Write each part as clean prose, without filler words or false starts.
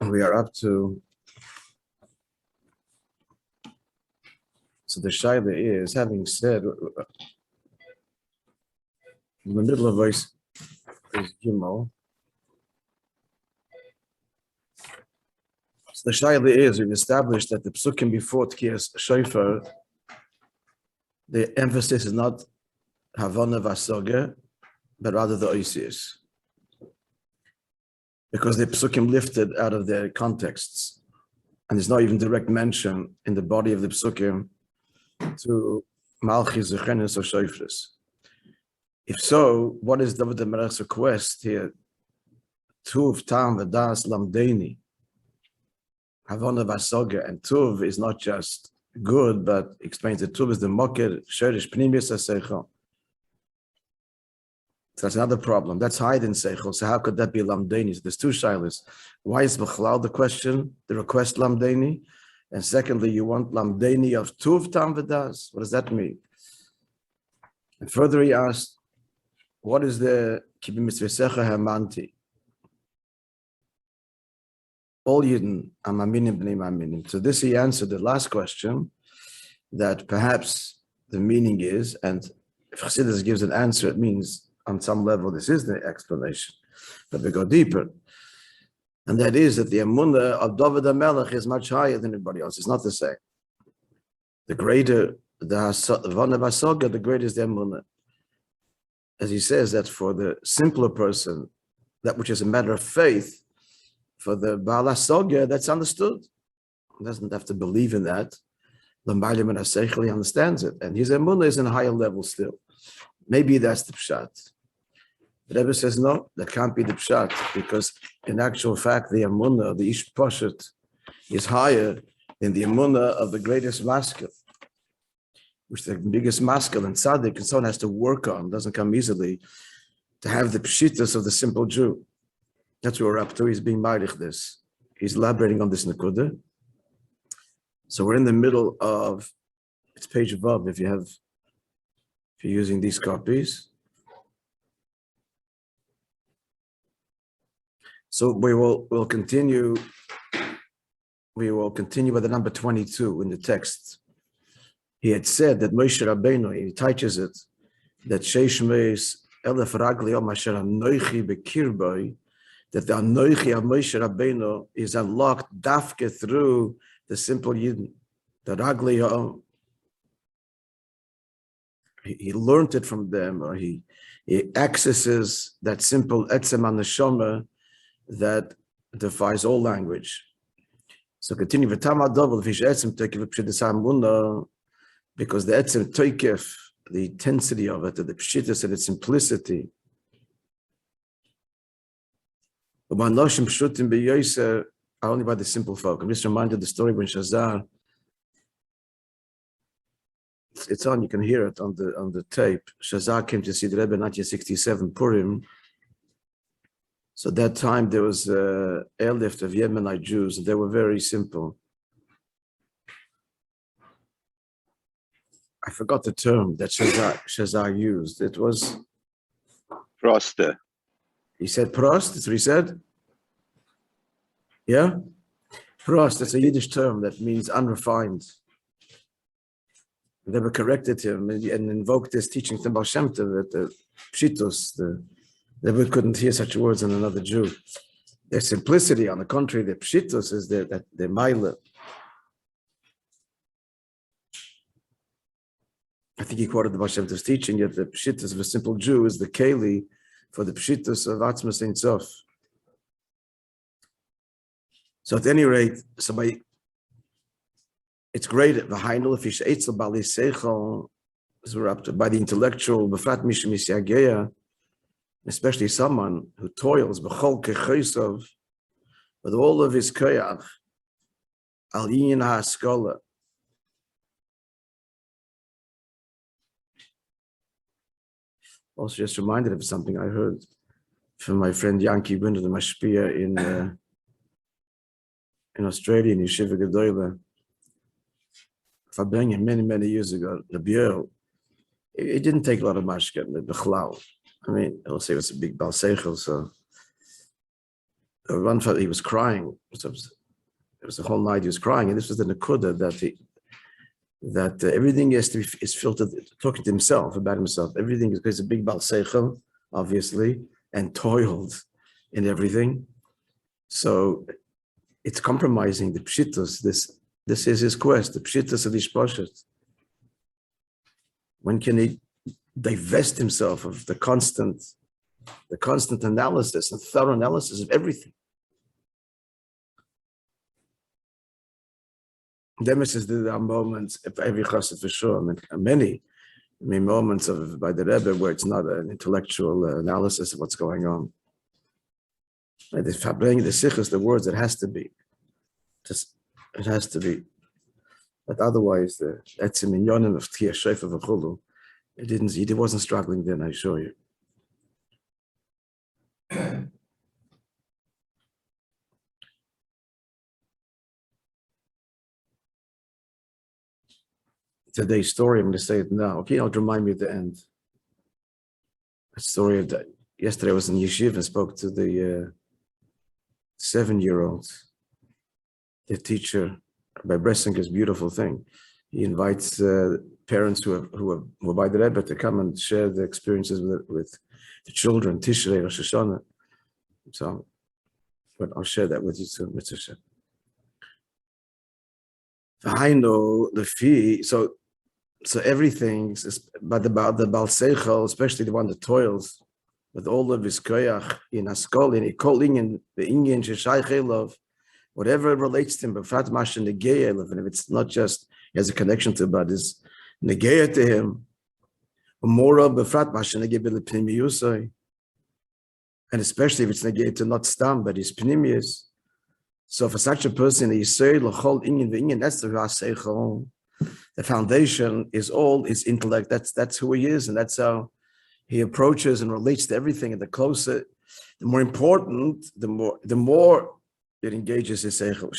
we are up to, so the shaila is, having said, in the middle of verse is Gimel. So the shaila is, we've established that the psukim before Tkiyas Shofar, the emphasis is not Havana Vasoga, but rather the Oisius. Because the psukim lifted out of their contexts. And there's not even direct mention in the body of the psukim to Malchis, Zechenis, or Shofris. If so, what is David HaMelech's request here? Tuv, Taam, Vodaas, Lamdeini, Havana Vasoga. And Tuv is not just good, but explains that Tuv is the Moker, Sherish, Pnimius, HaSeichel. So that's another problem. That's hide in Seichel. So how could that be Lamdeini? So there's two shilas. Why is Bechlal the question, the request Lamdeini? And secondly, you want Lamdeini of Tuv, Taam, Vodaas. What does that mean? And further he asked, what is the Kibi Mitzvesecha Hamanti? All Yidden, Amaminim, Bnei Maminim. To this he answered the last question, that perhaps the meaning is, and if Chassidus gives an answer, it means on some level, this is the explanation, but we go deeper. And that is that the emunah of David HaMelech is much higher than anybody else. It's not the same. The greater, the Havana Vasoga, the greater is the emunah. As he says, that for the simpler person, that which is a matter of faith, for the Baal HaSoga, that's understood. He doesn't have to believe in that. The Ma'alim and HaSeichel, he understands it. And his emunah is in a higher level still. Maybe that's the pshat. The Rebbe says, no, that can't be the pshat, because in actual fact, the emunah, the ish poshet, is higher than the emunah of the greatest maskil, which the biggest maskil and tzaddik and so on has to work on, doesn't come easily, to have the pshitas of the simple Jew. That's what we're up to. He's being ma'arich this. He's elaborating on this nekudah. So we're in the middle of, it's page Vav if you're using these copies. So we'll continue with the number 22 in the text. He had said that Moishe Rabbeinu, he teaches it, that Sheishmeis Elef Ragli Om Asher Anoichi Bekirbai, that the Anoichi of Moishe Rabbeinu is unlocked dafke through the simple Yidden, the Ragli Om. He learned it from them, or he accesses that simple etzem haneshama that defies all language. So continue with Taam Adov, because the etzem toikef, the intensity of it, the pshitas and its simplicity. Only by the simple folk. I'm just reminded the story when Shazar. It's on, you can hear it on the tape. Shazar came to see the Rebbe in 1967, Purim. So that time there was an airlift of Yemenite Jews, and they were very simple. I forgot the term that Shazar used. It was... Proste. He said prost, that's what he said? Yeah? Prost, that's a Yiddish term that means unrefined. They were corrected him and invoked his teaching to Baal Shem Tov, that the pshitos, they couldn't hear such words in another Jew. Their simplicity, on the contrary, the pshitos is their maila. I think he quoted the Baal Shem Tov's teaching, yet the pshitos of a simple Jew is the keli for the pshitos of Atzmas Ein Sof. So at any rate, it's great. By the intellectual, especially someone who toils with all of his koyach, al yin ha'askola. Also, just reminded of something I heard from my friend Yankee Winder, the Mashpia in Australia, in Yeshiva Gedola. Fabenya many years ago, Rabbi, it didn't take a lot of mashka, the Bechlal. I mean, I'll say it's a big Baal Seichel, so one time he was crying. It was the whole night he was crying, and this was the Nakuda that everything is filtered, talking to himself, about himself. Everything is because a big Baal Seichel, obviously, and toiled in everything. So it's compromising the pshitos. This is his quest, the pshitos of the Ishposhet. When can he divest himself of the constant analysis and thorough analysis of everything? Demis there are moments, if every chassid for sure, many moments by the Rebbe where it's not an intellectual analysis of what's going on. Right? If I bring the sichos, the words, it has to be. It has to be. But otherwise, that's a minyonim of Tia Shefa v'chulu. He wasn't struggling then, I assure you. Today's story, I'm going to say it now. Okay, I'll remind me at the end. A story of that. Yesterday I was in Yeshiva and spoke to the 7-year-old. The teacher, by Bressinger's beautiful thing. He invites parents who are by the Rebbe to come and share the experiences with the children, Tishrei, Rosh Hashanah. So, but I'll share that with you soon, Mitzvah Shem. I know the fee, so everything is about the Baal Seichel, especially the one that toils with all of his koyach in Askol, in Ikoling, and the Indian Sheshai Chelov, whatever relates to him, but Frat Mash and Negeya, and if it's not just he has a connection to, but is Negeya to him, Mora Befrat Mash and Negeya Pnimiyusai, and especially if it's Negeya to not Stam, but his Pnimiyus. So for such a person, that's the Raseichel. The foundation is all his intellect. That's who he is, and that's how he approaches and relates to everything. And the closer, the more important, the more it engages his seichel.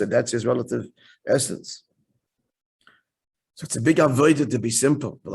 That's his relative essence. So it's a big avodah to be simple. The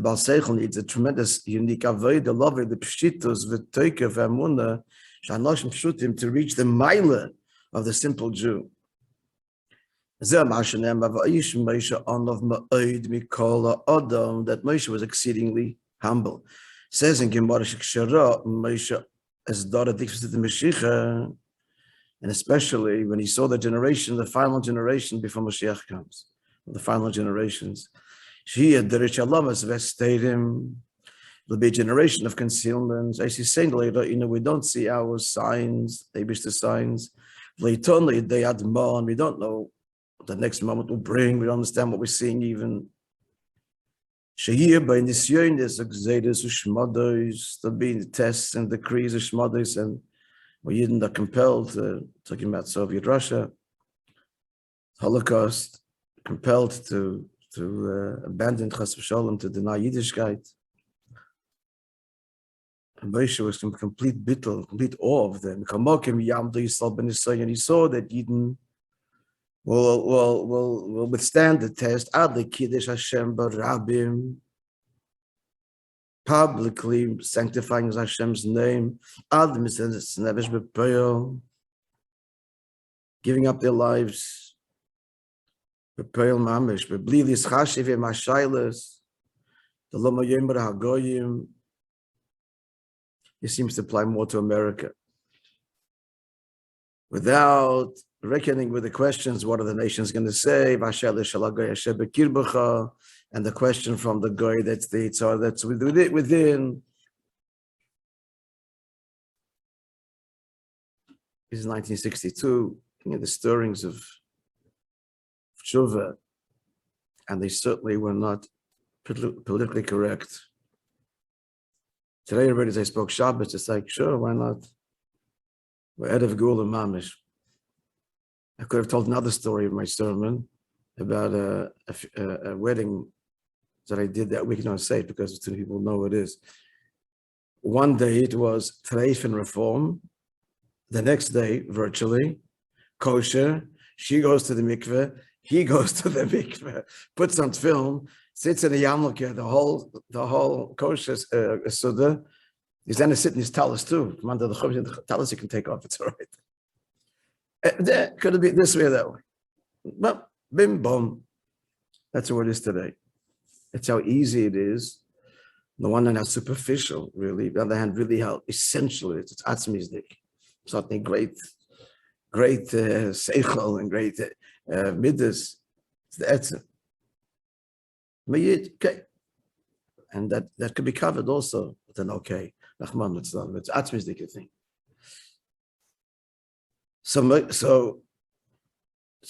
Baal Seichel needs a tremendous, unique avodah, the love of the pshitos, the toikev, emunah, shanoshim pshutim, to reach the mila of the simple Jew. That Moishe was exceedingly humble. It says in Gemara Shekshara, Moishe as daughter dictates to the Mashiach, and especially when he saw the final generation before Mashiach comes, the final generations. It'll be a generation of concealment. As he's saying later, we don't see our signs, the signs. We don't know what the next moment will bring. We don't understand what we're seeing even. There'll be the tests and decrees of shmados, and we are compelled, talking about Soviet Russia, Holocaust, compelled to abandon Chas v'Shalom, to deny Yiddishkeit. And Moishe was in complete bittul, complete awe of them. And he saw that Yidden will withstand the test. Hashem barabim, publicly sanctifying Hashem's name. Giving up their lives. He seems to apply more to America. Without reckoning with the questions, what are the nations going to say? And the question from the Goy, that's the Yitzhar, that's within. This is 1962, the stirrings of Tshuva, and they certainly were not politically correct. Today, everybody, as I spoke Shabbos, it's like, sure, why not? We're Erev Gula Mamish. I could have told another story in my sermon about a wedding that I did that week. I don't say it because too many people know what it is. One day it was Treif and Reform. The next day, virtually, kosher. She goes to the mikveh. He goes to the mikveh, puts on film, sits in a yarmulke, the whole kosher suda, He's then sitting in his talus too. From under the talus, you can take off. It's all right. There could it be this way or that way? Well, bim bom. That's what it is today. That's how easy it is. On the one hand, how superficial, really. On the other hand, really how essential it is. It's atzmizdik. Something great seichel and great midas. It's the etzem. Okay. And that could be covered also. But then, okay, Nachman, it's atzmizdik thing. So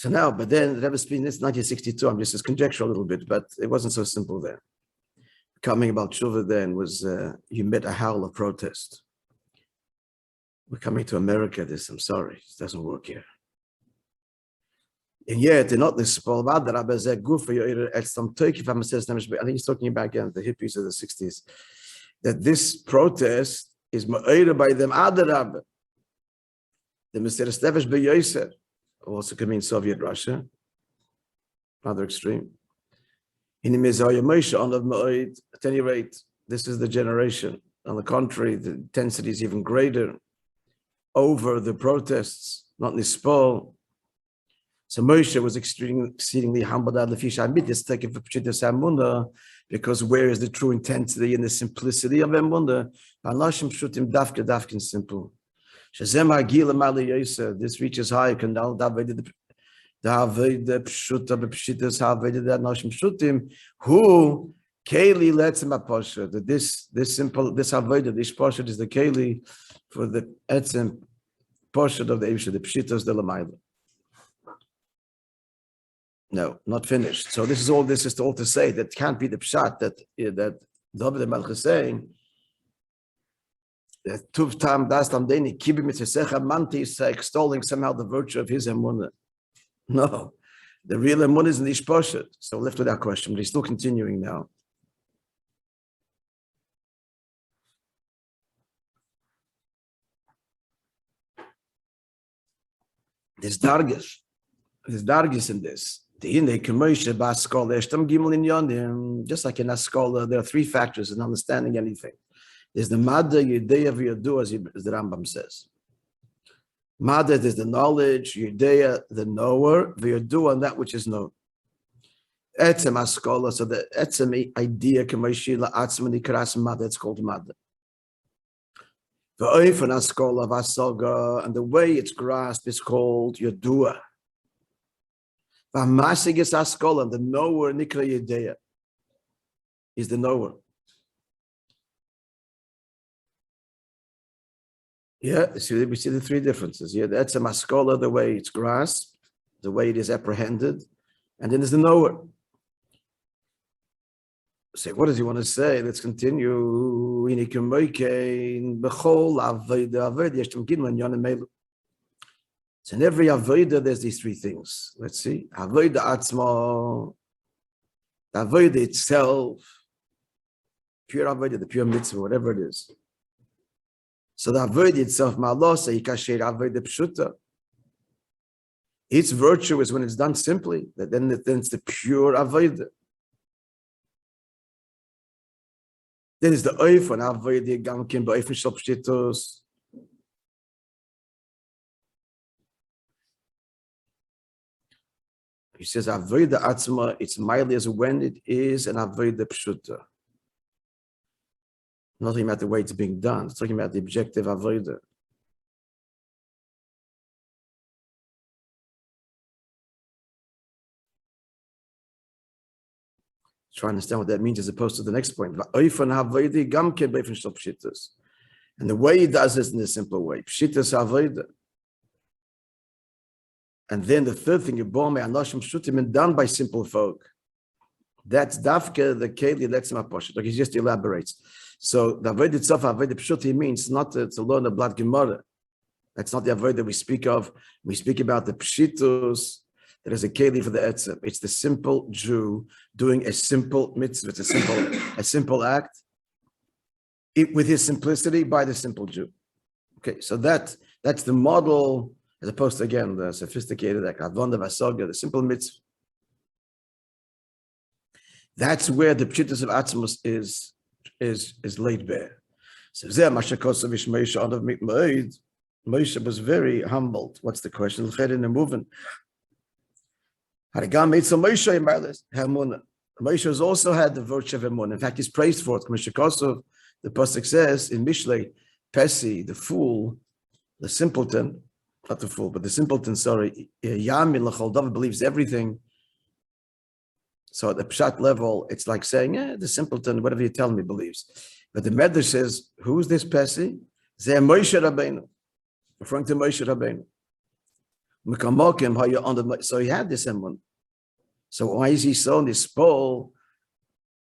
now, but then the Rebbe's speaking, it's 1962, I'm just conjecture a little bit, but it wasn't so simple then. Coming about Tshuva then was, you met a howl of protest. We're coming to America, I'm sorry, it doesn't work here. And yet, they're not this small about the Rabbi said, good for your some Turkey family says, I think he's talking about again the hippies of the 60s, that this protest is ma'ira by them other Rabbi. The Mr. Stevesh Beyoser, also could mean Soviet Russia, rather extreme. In the Messiah Moishe on the Ma'id, at any rate, this is the generation. On the contrary, the intensity is even greater over the protests, not Nispol. So Moishe was exceedingly humbled at the fish Amitis, taking for Pshitas Hamunda, because where is the true intensity and the simplicity of Hamunda? Anashim Shutim Dafkin simple. This reaches high. Can now the pshuta b'pshitas haved that nashim shutim who keli lets him a posher. That this simple this haved this posher is the keli for the etzem posher of the Eivsha, the pshitas de lamayla. No, not finished. So this is all to say that can't be the pshat that David Melch is saying. That Tuv Taam Das Tam Deni Kibi Mitzesecha Manti is extolling somehow the virtue of his emunah. No, the real emunah is in the Ishposhet. So left with that question, but he's still continuing now. There's dargis in this. Just like in a scholar, there are three factors in understanding anything. There's the Mada, Yudea, V'Yadu, as the Rambam says. Mada is the knowledge, Yudea, the knower, V'Yadu, and that which is known. Etzem Askola, so the Etzem idea, Kamashila, Atzman, Nikras, Mada, it's called Mada. V'Oifan Askola, Vasoga, and the way it's grasped is called Yadua. V'Masig is Askola, and the knower, Nikra Yudea, is the knower. Yeah, see, we see the three differences. Yeah, that's a maskola, the way it's grasped, the way it is apprehended, and then there's the knower. Say, what does he want to say? Let's continue. So in every avodah, there's these three things. Let's see. Avodah atzma, the avodah itself, pure avodah, the pure mitzvah, whatever it is. So the avodah itself, ma'alosa, yikasher avodah pshuta. Its virtue is when it's done simply, that then it's the pure avodah. Then is the oif on avodah gamkin ba'oifin shel pshitos. He says avodah atzma, it's mildly as when it is an avodah pshuta. I'm not talking about the way it's being done. It's talking about the objective avodah. Try to understand what that means as opposed to the next point. And the way he does this in a simple way. Pshitas avodah. And then the third thing, done by simple folk. That's dafke, the keli letzim aposhet. Like he just elaborates. So the avodah itself, avodah pshuti, means not to learn the blood gemara. That's not the avodah that we speak of. We speak about the pshitus that is a keli for the etzem. It's the simple Jew doing a simple mitzvah. It's a simple act with his simplicity by the simple Jew. Okay, so that's the model, as opposed to, again, the sophisticated act, the simple mitzvah. That's where the pshitus of atzmos is laid bare. So Moshe was very humbled. What's the question? Moshe has also had the virtue of emunah. In fact, he's praised for it. The pasuk says in Mishlei, Pesi, the fool, the simpleton, not the fool, but the simpleton, sorry, Yamin l'chol davar, believes everything. So at the pshat level, it's like saying, the simpleton, whatever you tell me, believes. But the Medrash says, who's this Pesi? Zeh Moishe Rabbeinu, referring to Moishe Rabbeinu. So he had this emunah. So why is he so nispol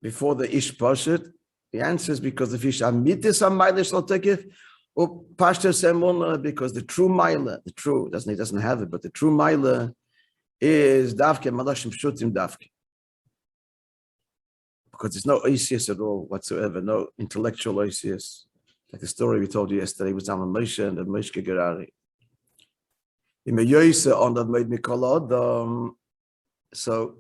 before the ish pashat? The answer is because the fish amitis amaylish lo tekif, or pashtas emunah, because the true maila, he doesn't have it, but the true maila is davke malashim shutim davke. Because there's no oisius at all whatsoever, no intellectual oisius. Like the story we told you yesterday was on Moishe and the Moishe Gerari. So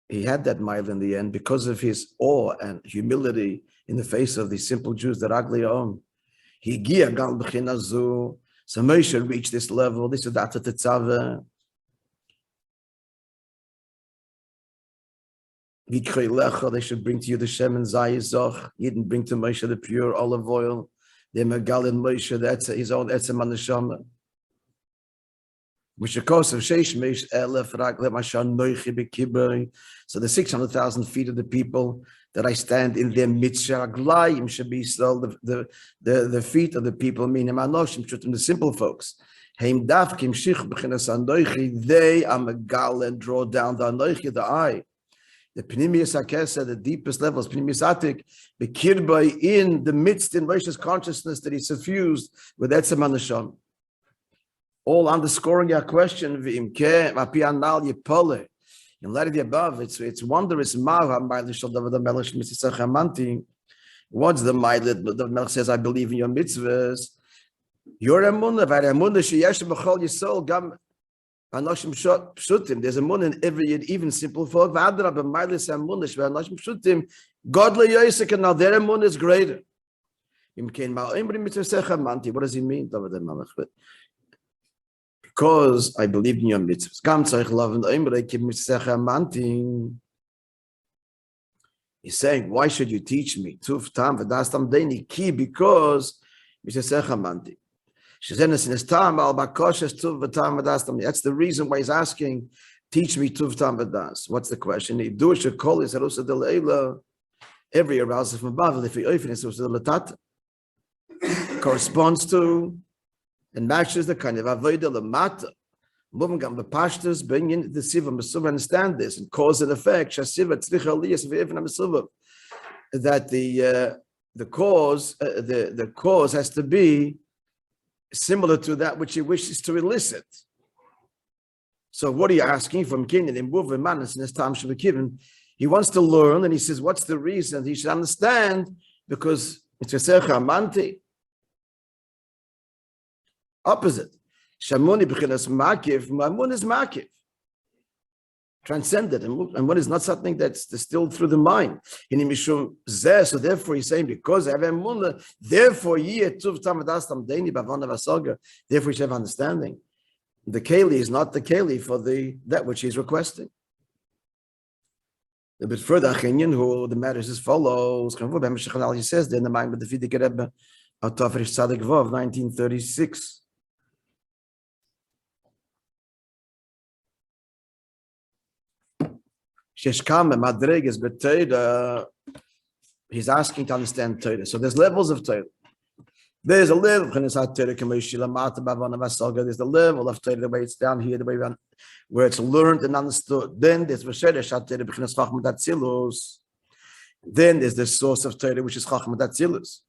he had that mile in the end because of his awe and humility in the face of these simple Jews that ugly on. So Moshe reached this level. This is vodata tetzaveh. They should bring to you the Shem and Zayizach. He didn't bring to Moshe the pure olive oil. They megal in Moshe, that's his own etzem and neshama. So the 600,000 feet of the people that I stand in their midst, should be the feet of the people, meaning the simple folks. They are megal and draw down the anoichi, the eye. The Pnimius Akesa, the deepest levels, Pnimius Atik, the Kirbai in the midst in Moshe's consciousness that is suffused with Etzem Anasham. All underscoring your question, in light of the above, it's wondrous. What's the Ma'ilid? The Melch says, I believe in your mitzvahs. Your emunah, sheyesh b'chol yisol, gam anoshim pshutim. There's a emunah in every yid, even simple folk. V'adrab b'ma'ilid emunah, she'anoshim pshutim, godly yosek, and now their emunah is greater. What does he mean? Because I believe in your mitzvahs. He's saying, why should you teach me? Because that's the reason why he's asking, teach me tuv tam v'das. What's the question? Every arousal from above, corresponds to and matches the kind of avodah lamata. Moving on the pashtas, bringing the siva mesuva, understand this and cause and effect. Shasiva tzricha aliyas v'evna mesuva. That the cause has to be similar to that which he wishes to elicit. So what are you asking from Kenyan in Buv and Manas in this time should be given? He wants to learn, and he says, what's the reason? He should understand because it's a secha opposite. Shamoni b'chinas makiv, mamun is makiv. Transcended, and what is not something that's distilled through the mind. So therefore he's saying, because I have emunah, therefore therefore you should have understanding. The keli is not the keli for that which he's requesting. A bit further, the matter is as follows. He says there in the mind of the Fidik Rebbe, Atafrish Tzadik Vav, 1936. He's asking to understand Torah. So there's levels of Torah. There's a level. There's the level of Torah, the way it's down here, the way where it's learned and understood. Then there's Then there's the source of Torah, which is Chachmat Atzilus.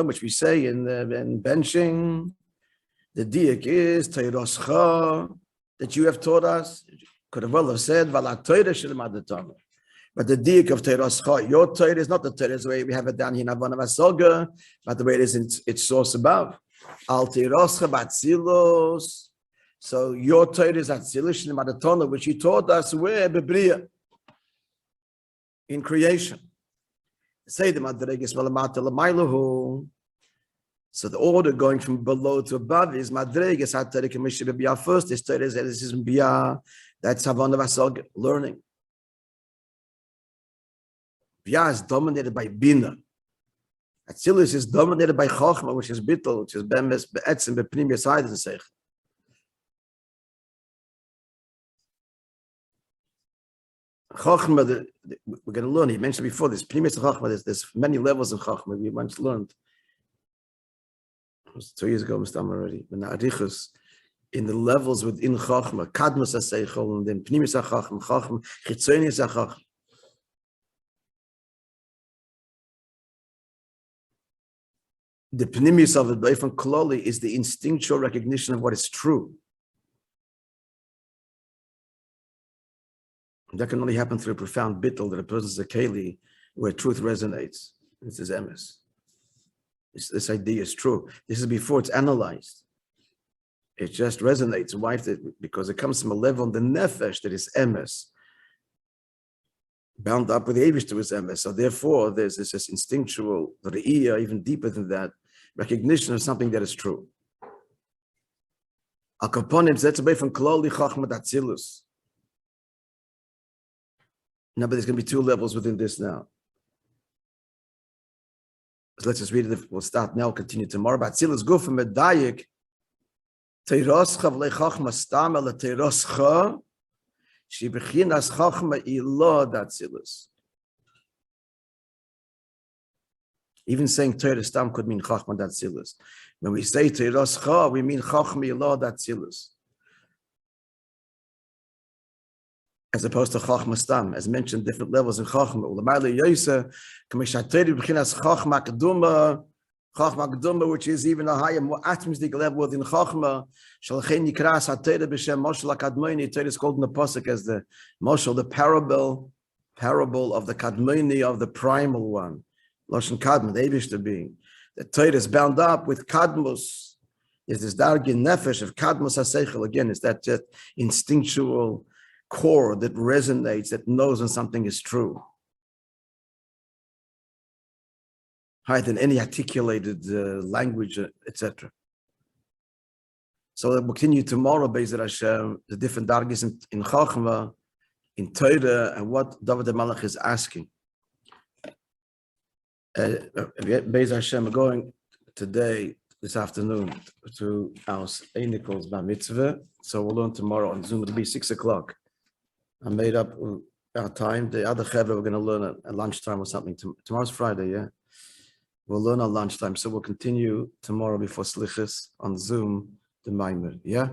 Which we say in benching. The diak is Teiroscha that you have taught us. Could have well have said Vala Torah Shilmadatana. But the diak of Teiroscha, your Torah is not the Torah the way we have it down here in Avana Vasoga, but the way it is in its source above. Al Teiroscha Batzilos. So your Torah is Atzilos Shilmadatana, which you taught us where Bebriya. in creation. Say the madreges malamata lamaylahu. So the order going from below to above is madreges ha'tchek Moishe b'biyah first. This Torah is biyah. That's havana vasog learning. Biyah is dominated by bina. Atzilus is dominated by chokhmah, which is bittul, which is bemes be'etzim be'pnimiyah side and sech. Chokhmah, we're going to learn. He mentioned before this pnimiyah chokhmah. There's many levels in chokhmah. We once learned. It was 2 years ago, Mr. already. In the levels within chokhmah, kadmus aseichol, and then pnimiyah chokhmah, chokhmah, chitzonius chokhmah. The pnimis of it, Beifan Kloli, is the instinctual recognition of what is true. That can only happen through a profound bittul that a person's a keli, where truth resonates. This is emes. This idea is true. This is before it's analyzed. It just resonates. Why? Because it comes from a level in the nefesh that is emes, bound up with the Eivish is emes. So therefore, there's this instinctual re'iyah, even deeper than that, recognition of something that is true. Al kaponim that's away from kloli chachma datzilus. Now, but there's going to be 2 levels within this now. So let's just read it. We'll start now. Continue tomorrow. Datzilus guf medayik teiroscha v'lei chachma stam el teiroscha she bechinas chachma ilo datzilus. Even saying Torah Stam could mean Chachma Datzilus. When we say Teiroscha, we mean Chachma Ilah Datzilus. As opposed to Chachma Stam, as mentioned, different levels in Chachma. Ulamali Yoseh, Kameshateri B'chinas Chachma Keduma, which is even a higher, more atmospheric level within Chachma. Shalchein Yikras HaTorah B'Shem Moshel HaKadmoni. Torah is called in the Pasuk as the Moshel, the parable of the Kadmoni, of the primal one. Loshen Kadmon, the Eibishter being. The Torah is bound up with Kadmus. Is this dargin nefesh of Kadmus HaSeichel. Again, is that just instinctual core that resonates, that knows when something is true. Higher than any articulated language, etc. So we'll continue tomorrow, Be'ezrat Hashem, the different dargis in Chachma, in Torah, and what David the Malach is asking. Be'ezrat Hashem, we're going today, this afternoon, to our Nichols Bar Mitzvah. So we'll learn tomorrow on Zoom. It'll be 6 o'clock. I made up our time. The other chevra we're going to learn at lunchtime or something. Tomorrow's Friday, yeah? We'll learn on lunchtime. So we'll continue tomorrow before Slichus on Zoom, the Maimer, yeah?